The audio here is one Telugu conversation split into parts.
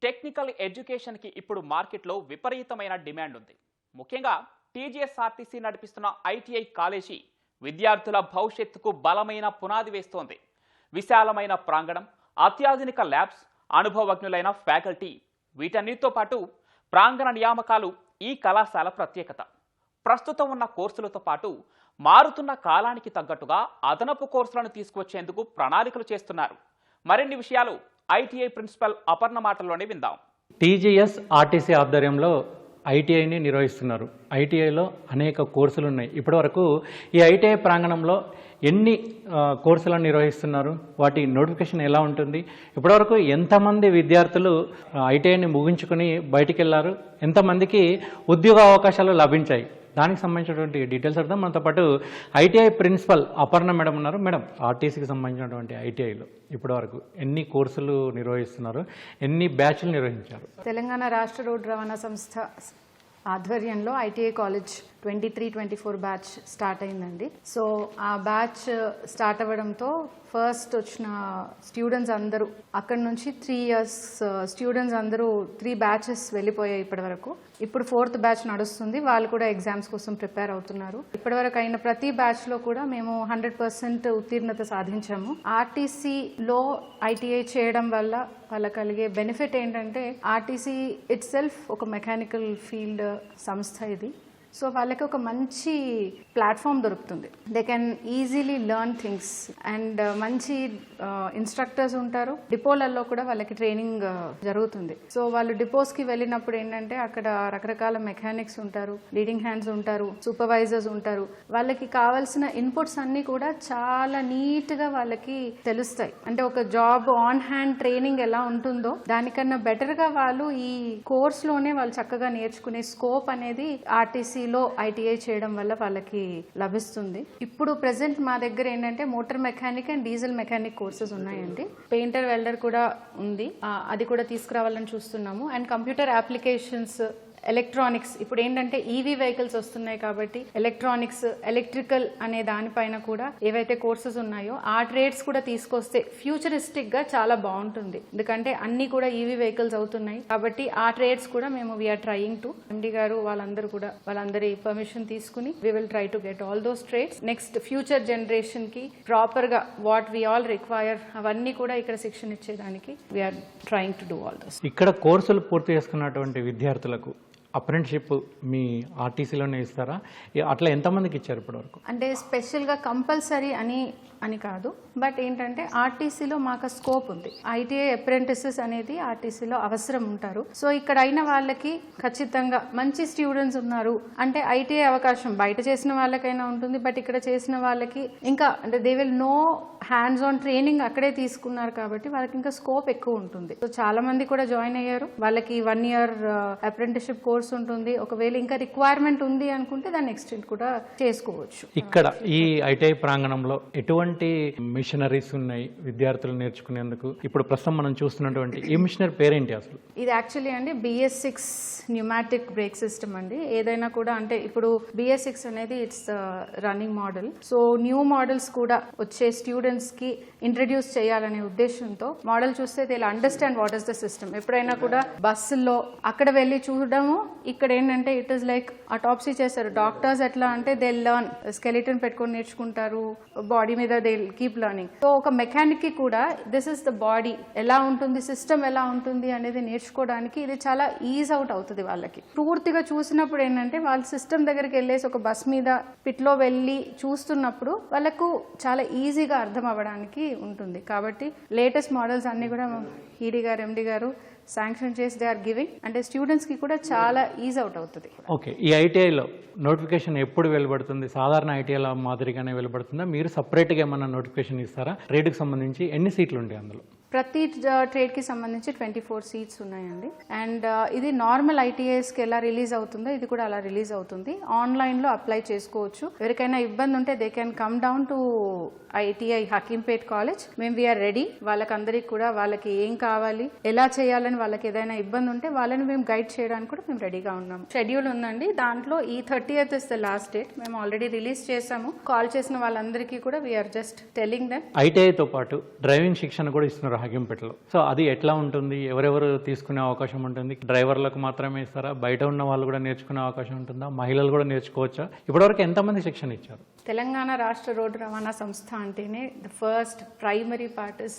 టెక్నికల్ ఎడ్యుకేషన్కి ఇప్పుడు మార్కెట్లో విపరీతమైన డిమాండ్ ఉంది. ముఖ్యంగా టీజీఎస్ఆర్టీసీ నడిపిస్తున్న ఐటీఐ కాలేజీ విద్యార్థుల భవిష్యత్తుకు బలమైన పునాది వేస్తోంది. విశాలమైన ప్రాంగణం, అత్యాధునిక ల్యాబ్స్, అనుభవజ్ఞులైన ఫ్యాకల్టీ, వీటన్నిటితో పాటు ప్రాంగణ నియామకాలు ఈ కళాశాల ప్రత్యేకత. ప్రస్తుతం ఉన్న కోర్సులతో పాటు మారుతున్న కాలానికి తగ్గట్టుగా అదనపు కోర్సులను తీసుకువచ్చేందుకు ప్రణాళికలు చేస్తున్నారు. మరిన్ని విషయాలు ఐటీఐ ప్రిన్సిపల్ అపర్ణ మాటల్లోనే విందాం. టీజీఎస్ ఆర్టీసీ ఆధ్వర్యంలో ఐటీఐని నిర్వహిస్తున్నారు. ఐటీఐలో అనేక కోర్సులు ఉన్నాయి. ఇప్పటివరకు ఈ ఐటీఐ ప్రాంగణంలో ఎన్ని కోర్సులను నిర్వహిస్తున్నారు, వాటి నోటిఫికేషన్ ఎలా ఉంటుంది, ఇప్పటివరకు ఎంతమంది విద్యార్థులు ఐటీఐని ముగించుకొని బయటికి వెళ్ళారు, ఎంతమందికి ఉద్యోగ అవకాశాలు లభించాయి, దానికి సంబంధించినటువంటి డీటెయిల్స్ అర్థం. మనతో పాటు ఐటీఐ ప్రిన్సిపల్ అపర్ణ మేడం ఉన్నారు. మేడం, ఆర్టీసీకి సంబంధించినటువంటి ఐటీఐలో ఇప్పటివరకు ఎన్ని కోర్సులు నిర్వహిస్తున్నారు, ఎన్ని బ్యాచ్లు నిర్వహించారు? తెలంగాణ రాష్ట్ర రోడ్డు రవాణా సంస్థ ఆధ్వర్యంలో ఐటీఐ కాలేజ్ 23-24 బ్యాచ్ స్టార్ట్ అయిందండి. సో ఆ బ్యాచ్ స్టార్ట్ అవ్వడంతో ఫస్ట్ వచ్చిన స్టూడెంట్స్ అందరూ అక్కడి నుంచి 3 years స్టూడెంట్స్ అందరూ 3 బ్యాచెస్ వెళ్ళిపోయాయి ఇప్పటి వరకు. ఇప్పుడు 4th బ్యాచ్ నడుస్తుంది. వాళ్ళు కూడా ఎగ్జామ్స్ కోసం ప్రిపేర్ అవుతున్నారు. ఇప్పటివరకు అయిన ప్రతి బ్యాచ్లో కూడా మేము 100% ఉత్తీర్ణత సాధించాము. ఆర్టీసీలో ఐటీఐ చేయడం వల్ల వాళ్ళకి కలిగే బెనిఫిట్ ఏంటంటే, ఆర్టీసీ ఇట్ సెల్ఫ్ ఒక మెకానికల్ ఫీల్డ్ సంస్థ ఇది. సో వాళ్ళకి ఒక మంచి ప్లాట్ఫామ్ దొరుకుతుంది. They can easily learn things and మంచి ఇన్స్ట్రక్టర్స్ ఉంటారు. డిపోలలో కూడా వాళ్ళకి ట్రైనింగ్ జరుగుతుంది. సో వాళ్ళు డిపోస్కి వెళ్ళినప్పుడు ఏంటంటే, అక్కడ రకరకాల మెకానిక్స్ ఉంటారు, లీడింగ్ హ్యాండ్స్ ఉంటారు, సూపర్వైజర్స్ ఉంటారు. వాళ్ళకి కావాల్సిన ఇన్పుట్స్ అన్నీ కూడా చాలా నీట్గా వాళ్ళకి తెలుస్తాయి. అంటే ఒక జాబ్ ఆన్ హ్యాండ్ ట్రైనింగ్ ఎలా ఉంటుందో దానికన్నా బెటర్గా వాళ్ళు ఈ కోర్స్లోనే వాళ్ళు చక్కగా నేర్చుకునే స్కోప్ అనేది ఆర్టీసీలో ఐటీఐ చేయడం వల్ల వాళ్ళకి లభిస్తుంది. ఇప్పుడు ప్రెసెంట్ మా దగ్గర ఏంటంటే motor mechanic and diesel mechanic courses ఉన్నాయండి. పెయింటర్ వెల్డర్ కూడా ఉంది, అది కూడా తీసుకురావాలని చూస్తున్నాము. అండ్ కంప్యూటర్ అప్లికేషన్స్, ఎలక్ట్రానిక్స్, ఇప్పుడు ఏంటంటే ఈవీ వెహికల్స్ వస్తున్నాయి కాబట్టి ఎలక్ట్రానిక్స్, ఎలక్ట్రికల్ అనే దానిపైన కూడా ఏవైతే కోర్సెస్ ఉన్నాయో ఆ ట్రేడ్స్ కూడా తీసుకొస్తే ఫ్యూచరిస్టిక్ గా చాలా బాగుంటుంది. ఎందుకంటే అన్ని కూడా ఈవీ వెహికల్స్ అవుతున్నాయి కాబట్టి ఆ ట్రేడ్స్ కూడా మేము వీఆర్ ట్రయింగ్ టు, ఎండి గారు వాళ్ళందరి పర్మిషన్ తీసుకుని we will try to get all those trades. Next future generation కి ప్రాపర్ గా వాట్ వి ఆల్ రిక్వైర్ అవన్నీ కూడా ఇక్కడ శిక్షణ ఇచ్చేదానికి we're trying to do all this. ఇక్కడ కోర్సులు పూర్తి చేసుకున్నటువంటి విద్యార్థులకు అప్రెంటిషిప్ మీ ఆర్టీసీలోనే ఇస్తారా? అట్లా ఎంతమందికి ఇచ్చారు ఇప్పటివరకు? అంటే స్పెషల్గా కంపల్సరీ అని కాదు, బట్ ఏంటంటే ఆర్టీసీలో మాకు స్కోప్ ఉంది. ఐటీఐ అప్రెంటిసెస్ అనేది ఆర్టీసీలో అవసరం ఉంటారు. సో ఇక్కడ అయిన వాళ్ళకి ఖచ్చితంగా మంచి స్టూడెంట్స్ ఉన్నారు అంటే ఐటీఐ అవకాశం బయట చేసిన వాళ్ళకైనా ఉంటుంది, బట్ ఇక్కడ చేసిన వాళ్ళకి ఇంకా అంటే they will know hands on training అక్కడే తీసుకున్నారు కాబట్టి వాళ్ళకి ఇంకా స్కోప్ ఎక్కువ ఉంటుంది. సో చాలా మంది కూడా జాయిన్ అయ్యారు. వాళ్ళకి 1 year అప్రెంటిస్షిప్ కోర్స్ ఉంటుంది. ఒకవేళ ఇంకా రిక్వైర్మెంట్ ఉంది అనుకుంటే దాన్ని ఎక్స్టెండ్ కూడా చేసుకోవచ్చు. ఇక్కడ ఈ ఐటీఐ ప్రాంగణంలో ఎటువంటి మిషనరీస్ ఉన్నాయి విద్యార్థులు నేర్చుకునేందుకు? ఇప్పుడు ప్రస్తుతం మనం చూస్తున్నటువంటి ఈ మిషనరీ పేరేంటి అసలు? ఇది యాక్చువల్లీ అండి BS6 న్యూమాటిక్ బ్రేక్ సిస్టమ్ అండి. ఏదైనా కూడా అంటే ఇప్పుడు BS6 అనేది it's running model. So new models కూడా వచ్చే స్టూడెంట్స్ కి ఇంట్రడ్యూస్ చేయాలనే ఉద్దేశంతో మోడల్ చూస్తే they understand what is the system. ఎప్పుడైనా కూడా బస్సుల్లో అక్కడ వెళ్ళి చూడడము, ఇక్కడ ఏంటంటే ఇట్ ఇస్ లైక్ అటాప్సీ చేస్తారు. డాక్టర్స్ ఎట్లా అంటే దే లర్న్, స్కెలిటన్ పెట్టుకొని నేర్చుకుంటారు, బాడీ మీద దే కీప్ లర్నింగ్. సో ఒక మెకానిక్ కి కూడా దిస్ ఇస్ ద బాడీ ఎలా ఉంటుంది, సిస్టమ్ ఎలా ఉంటుంది అనేది నేర్చుకోవడానికి ఇది చాలా ఈజ్ అవుట్ అవుతుంది వాళ్ళకి. పూర్తిగా చూసినప్పుడు ఏంటంటే వాళ్ళ సిస్టమ్ దగ్గరికి వెళ్ళేసి ఒక బస్ మీద పిట్లో వెళ్ళి చూస్తున్నప్పుడు వాళ్ళకు చాలా ఈజీగా అర్థం అవ్వడానికి ఉంటుంది. కాబట్టి లేటెస్ట్ మోడల్స్ అన్ని కూడా ఈడీ గారు, ఎండి గారు శాంక్షన్ చేసి దే ఆర్ గివింగ్, అంటే స్టూడెంట్స్ కి కూడా చాలా ఈజ్ అవుట్ అవుతుంది. ఓకే, ఈ ఐటీఐలో నోటిఫికేషన్ ఎప్పుడు వెలువడుతుంది? సాధారణ ఐటీఐల మాదిరిగానే వెలువడుతుందా? మీరు సపరేట్గా ఏమన్నా నోటిఫికేషన్ ఇస్తారా? ట్రేడ్కి సంబంధించి ఎన్ని సీట్లు ఉంటాయి అందులో? ప్రతి ట్రేడ్కి సంబంధించి 24 సీట్స్ ఉన్నాయండి. అండ్ ఇది నార్మల్ ఐటీఐస్కి ఎలా రిలీజ్ అవుతుందో ఇది కూడా అలా రిలీజ్ అవుతుంది. ఆన్లైన్లో అప్లై చేసుకోవచ్చు. ఎవరికైనా ఇబ్బంది ఉంటే they can come down to ITI Hakimpet college. మేము వీఆర్ రెడీ. వాళ్ళకందరికి కూడా వాళ్ళకి ఏం కావాలి, ఎలా చేయాలని వాళ్ళకి ఏదైనా ఇబ్బంది ఉంటే వాళ్ళని మేము గైడ్ చేయడానికి కూడా మేము రెడీగా ఉన్నాము. షెడ్యూల్ ఉందండి, దాంట్లో ఈ 30th is the last date. మేము ఆల్రెడీ రిలీజ్ చేసాము. కాల్ చేసిన వాళ్ళందరికీ కూడా వీఆర్ జస్ట్ టెల్లింగ్ దెమ్. ఐటీఐతో పాటు డ్రైవింగ్ శిక్షణ కూడా ఇస్తున్నారు హకింపేటలో. సో అది ఎట్లా ఉంటుంది, ఎవరెవరు తీసుకునే అవకాశం ఉంటుంది? డ్రైవర్లకు మాత్రమే ఇస్తారా, బయట ఉన్న వాళ్ళు కూడా నేర్చుకునే అవకాశం ఉంటుందా, మహిళలు కూడా నేర్చుకోవచ్చా? ఇప్పటివరకు ఎంతమంది శిక్షణ ఇచ్చారు? తెలంగాణ రాష్ట్ర రోడ్డు రవాణా సంస్థ అంటేనే the first primary part is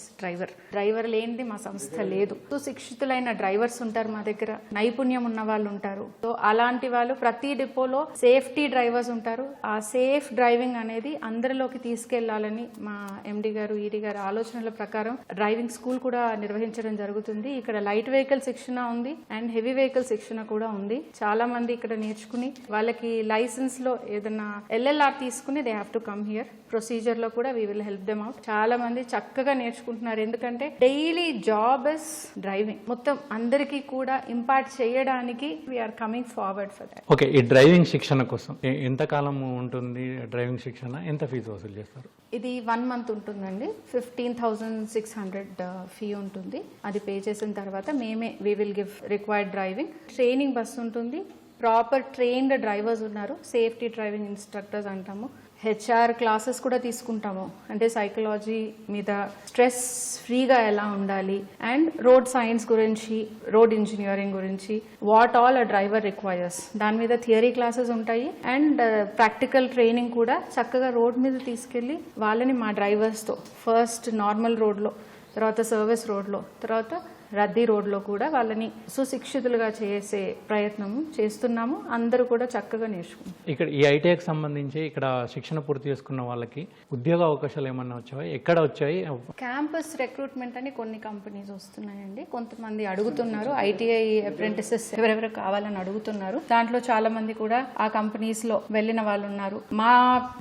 driver లేనిది మా సంస్థ లేదు. సుశిక్షితులైన డ్రైవర్స్ ఉంటారు మా దగ్గర, నైపుణ్యం ఉన్న వాళ్ళు ఉంటారు. సో అలాంటి వాళ్ళు ప్రతి డిపోలో సేఫ్టీ డ్రైవర్స్ ఉంటారు. ఆ సేఫ్ డ్రైవింగ్ అనేది అందరిలోకి తీసుకెళ్లాలని మా ఎండి గారు, ఈడీ గారు ఆలోచనల ప్రకారం డ్రైవింగ్ స్కూల్ కూడా నిర్వహించడం జరుగుతుంది. ఇక్కడ లైట్ వెహికల్ శిక్షణ ఉంది అండ్ హెవీ వెహికల్ శిక్షణ కూడా ఉంది. చాలా మంది ఇక్కడ నేర్చుకుని వాళ్ళకి లైసెన్స్ లో ఏదైనా LLR తీసుకుని they have to come here. Procedure లో కూడా we will help them out. చాలా మంది చక్కగా నేర్చుకుంటున్నారు, ఎందుకంటే డైలీ జాబ్ ఇస్ డ్రైవింగ్. మొత్తం అందరికీ కూడా ఇంపార్ట్ చేయడానికి we're coming forward for that. Okay, ఈ డ్రైవింగ్ శిక్షణ కోసం ఎంతకాలం ఉంటుంది? డ్రైవింగ్ శిక్షణ ఎంత ఫీజు వసూలు చేస్తారు? ఇది 1 month ఉంటుందండి. 15,600 ఫీ ఉంటుంది. అది పే చేసిన తర్వాత మేమే we will give required driving training bus ఉంటుంది. ప్రాపర్ ట్రైన్డ్ డ్రైవర్స్ ఉన్నారు, సేఫ్టీ డ్రైవింగ్ ఇన్స్ట్రక్టర్స్ అంటాము. HR క్లాసెస్ కూడా తీసుకుంటాము, అంటే సైకాలజీ మీద స్ట్రెస్ ఫ్రీగా ఎలా ఉండాలి అండ్ రోడ్ సైన్స్ గురించి, రోడ్ ఇంజనీరింగ్ గురించి, what all a driver requires, దాని మీద థియరీ క్లాసెస్ ఉంటాయి అండ్ ప్రాక్టికల్ ట్రైనింగ్ కూడా. చక్కగా రోడ్ మీద తీసుకెళ్ళి వాళ్ళని మా డ్రైవర్స్తో ఫస్ట్ నార్మల్ రోడ్లో, తర్వాత సర్వీస్ రోడ్లో, తర్వాత రద్దీ రోడ్లో కూడా వాళ్ళని సుశిక్షితులుగా చేసే ప్రయత్నం చేస్తున్నాము. అందరూ కూడా చక్కగా నేర్చుకుంటారు. ఇక్కడ ఈ ఐటీఐకి సంబంధించి ఇక్కడ శిక్షణ పూర్తి చేసుకున్న వాళ్ళకి ఉద్యోగ అవకాశాలు ఏమన్నా వచ్చాయి? ఎక్కడ వచ్చాయి? క్యాంపస్ రిక్రూట్మెంట్ అని కొన్ని కంపెనీస్ వస్తున్నాయండి. కొంతమంది అడుగుతున్నారు, ఐటీఐ అప్రెంటిసెస్ ఎవరెవరు కావాలని అడుగుతున్నారు. దాంట్లో చాలా మంది కూడా ఆ కంపెనీస్ లో వెళ్ళిన వాళ్ళు ఉన్నారు. మా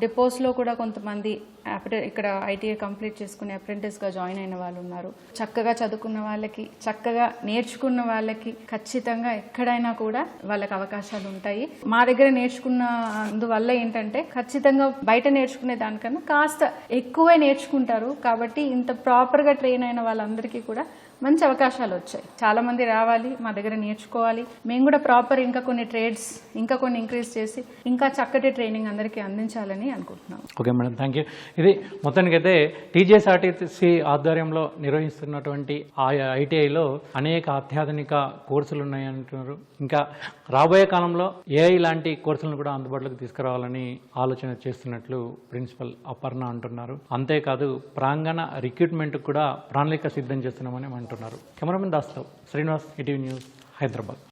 డిపోస్ లో కూడా కొంతమంది ఇక్కడ ఐటీఐ కంప్లీట్ చేసుకుని అప్రెంటిస్ గా జాయిన్ అయిన వాళ్ళు ఉన్నారు. చక్కగా చదువుకున్న వాళ్ళకి, చక్కగా నేర్చుకున్న వాళ్ళకి ఖచ్చితంగా ఎక్కడైనా కూడా వాళ్ళకి అవకాశాలు ఉంటాయి. మా దగ్గర నేర్చుకున్న అందువల్ల ఏంటంటే ఖచ్చితంగా బయట నేర్చుకునే దానికన్నా కాస్త ఎక్కువే నేర్చుకుంటారు. కాబట్టి ఇంత ప్రాపర్ గా ట్రైన్ అయిన వాళ్ళందరికీ కూడా మంచి అవకాశాలు వచ్చాయి. చాలా మంది రావాలి, మా దగ్గర నేర్చుకోవాలి. మేము కూడా ప్రాపర్ ఇంకా కొన్ని ట్రేడ్స్ ఇంకా కొన్ని ఇంక్రీజ్ చేసి ఇంకా చక్కటి ట్రైనింగ్ అందరికీ అందించాలని అనుకుంటున్నాం. Okay madam, thank you. ఇది మొత్తానికైతే TJSRTC ఆధ్వర్యంలో నిర్వహిస్తున్నటువంటి ఐటీఐలో అనేక అత్యాధునిక కోర్సులు ఉన్నాయంటున్నారు. ఇంకా రాబోయే కాలంలో AI లాంటి కోర్సులను కూడా అందుబాటులోకి తీసుకురావాలని ఆలోచన చేస్తున్నట్లు ప్రిన్సిపల్ అపర్ణ అంటున్నారు. అంతేకాదు ప్రాంగణ రిక్రూట్మెంట్ కూడా ప్రణాళిక సిద్ధం చేస్తున్నామని అంటున్నారు. కెమెరామెన్ దాస్తో శ్రీనివాస్, ఈటీవీ న్యూస్, హైదరాబాద్.